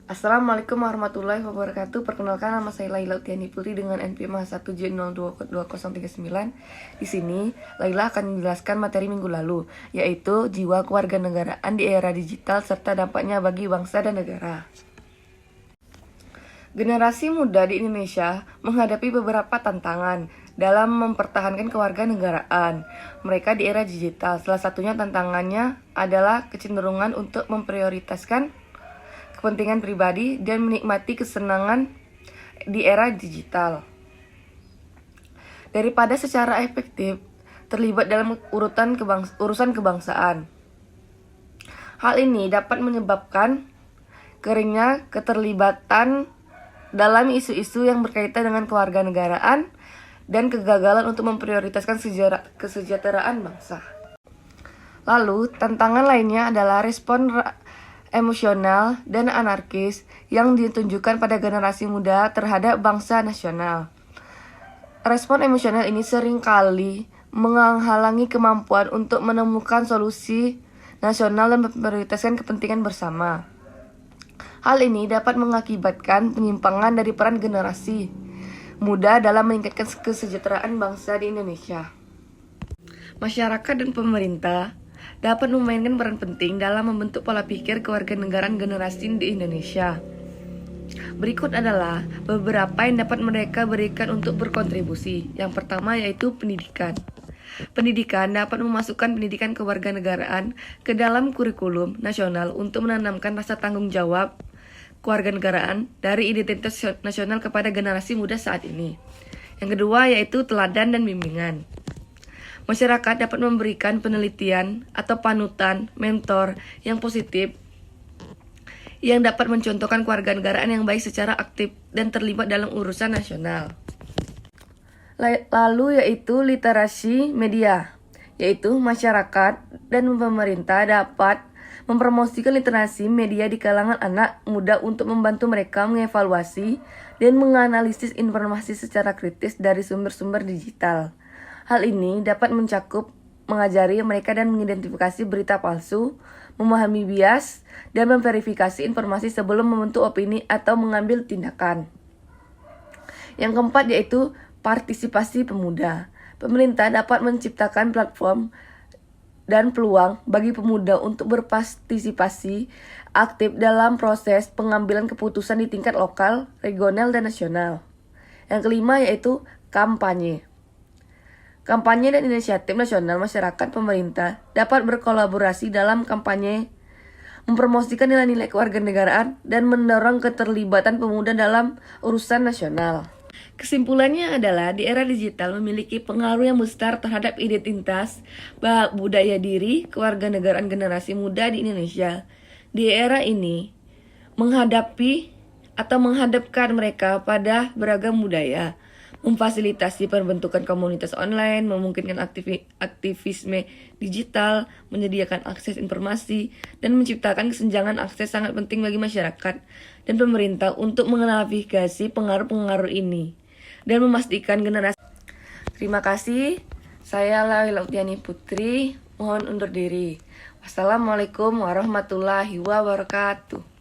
Assalamualaikum warahmatullahi wabarakatuh. Perkenalkan, nama saya Laila Utiani Putri dengan NPM 1J022039. Di sini, Laila akan menjelaskan materi minggu lalu, yaitu jiwa kewarganegaraan di era digital serta dampaknya bagi bangsa dan negara. Generasi muda di Indonesia menghadapi beberapa tantangan dalam mempertahankan kewarganegaraan mereka di era digital. Salah satunya tantangannya adalah kecenderungan untuk memprioritaskan kepentingan pribadi dan menikmati kesenangan di era digital daripada secara efektif terlibat dalam urusan kebangsaan. Hal ini dapat menyebabkan keringnya keterlibatan dalam isu-isu yang berkaitan dengan kewarganegaraan dan kegagalan untuk memprioritaskan kesejahteraan bangsa. Lalu, tantangan lainnya adalah respon emosional dan anarkis yang ditunjukkan pada generasi muda terhadap bangsa nasional. Respon emosional ini seringkali menghalangi kemampuan untuk menemukan solusi nasional dan memprioritaskan kepentingan bersama. Hal ini dapat mengakibatkan penyimpangan dari peran generasi muda dalam meningkatkan kesejahteraan bangsa di Indonesia. Masyarakat dan pemerintah dapat memainkan peran penting dalam membentuk pola pikir kewarganegaraan generasi di Indonesia. Berikut adalah beberapa yang dapat mereka berikan untuk berkontribusi. Yang pertama yaitu pendidikan. Pendidikan dapat memasukkan pendidikan kewarganegaraan ke dalam kurikulum nasional untuk menanamkan rasa tanggung jawab kewarganegaraan dari identitas nasional kepada generasi muda saat ini. Yang kedua yaitu teladan dan bimbingan. Masyarakat dapat memberikan penelitian atau panutan, mentor yang positif yang dapat mencontohkan kewarganegaraan yang baik secara aktif dan terlibat dalam urusan nasional. Lalu yaitu literasi media, yaitu masyarakat dan pemerintah dapat mempromosikan literasi media di kalangan anak muda untuk membantu mereka mengevaluasi dan menganalisis informasi secara kritis dari sumber-sumber digital. Hal ini dapat mencakup mengajari mereka dan mengidentifikasi berita palsu, memahami bias, dan memverifikasi informasi sebelum membentuk opini atau mengambil tindakan. Yang keempat yaitu partisipasi pemuda. Pemerintah dapat menciptakan platform dan peluang bagi pemuda untuk berpartisipasi aktif dalam proses pengambilan keputusan di tingkat lokal, regional, dan nasional. Yang kelima yaitu kampanye. Kampanye dan inisiatif nasional masyarakat pemerintah dapat berkolaborasi dalam kampanye, mempromosikan nilai-nilai kewarganegaraan dan mendorong keterlibatan pemuda dalam urusan nasional. Kesimpulannya adalah di era digital memiliki pengaruh yang besar terhadap identitas, budaya diri, kewarganegaraan generasi muda di Indonesia. Di era ini menghadapkan mereka pada beragam budaya, memfasilitasi pembentukan komunitas online, memungkinkan aktivisme digital, menyediakan akses informasi, dan menciptakan kesenjangan akses sangat penting bagi masyarakat dan pemerintah untuk menavigasi pengaruh-pengaruh ini dan memastikan generasi. Terima kasih, saya Laila Utiani Putri, mohon undur diri. Wassalamualaikum warahmatullahi wabarakatuh.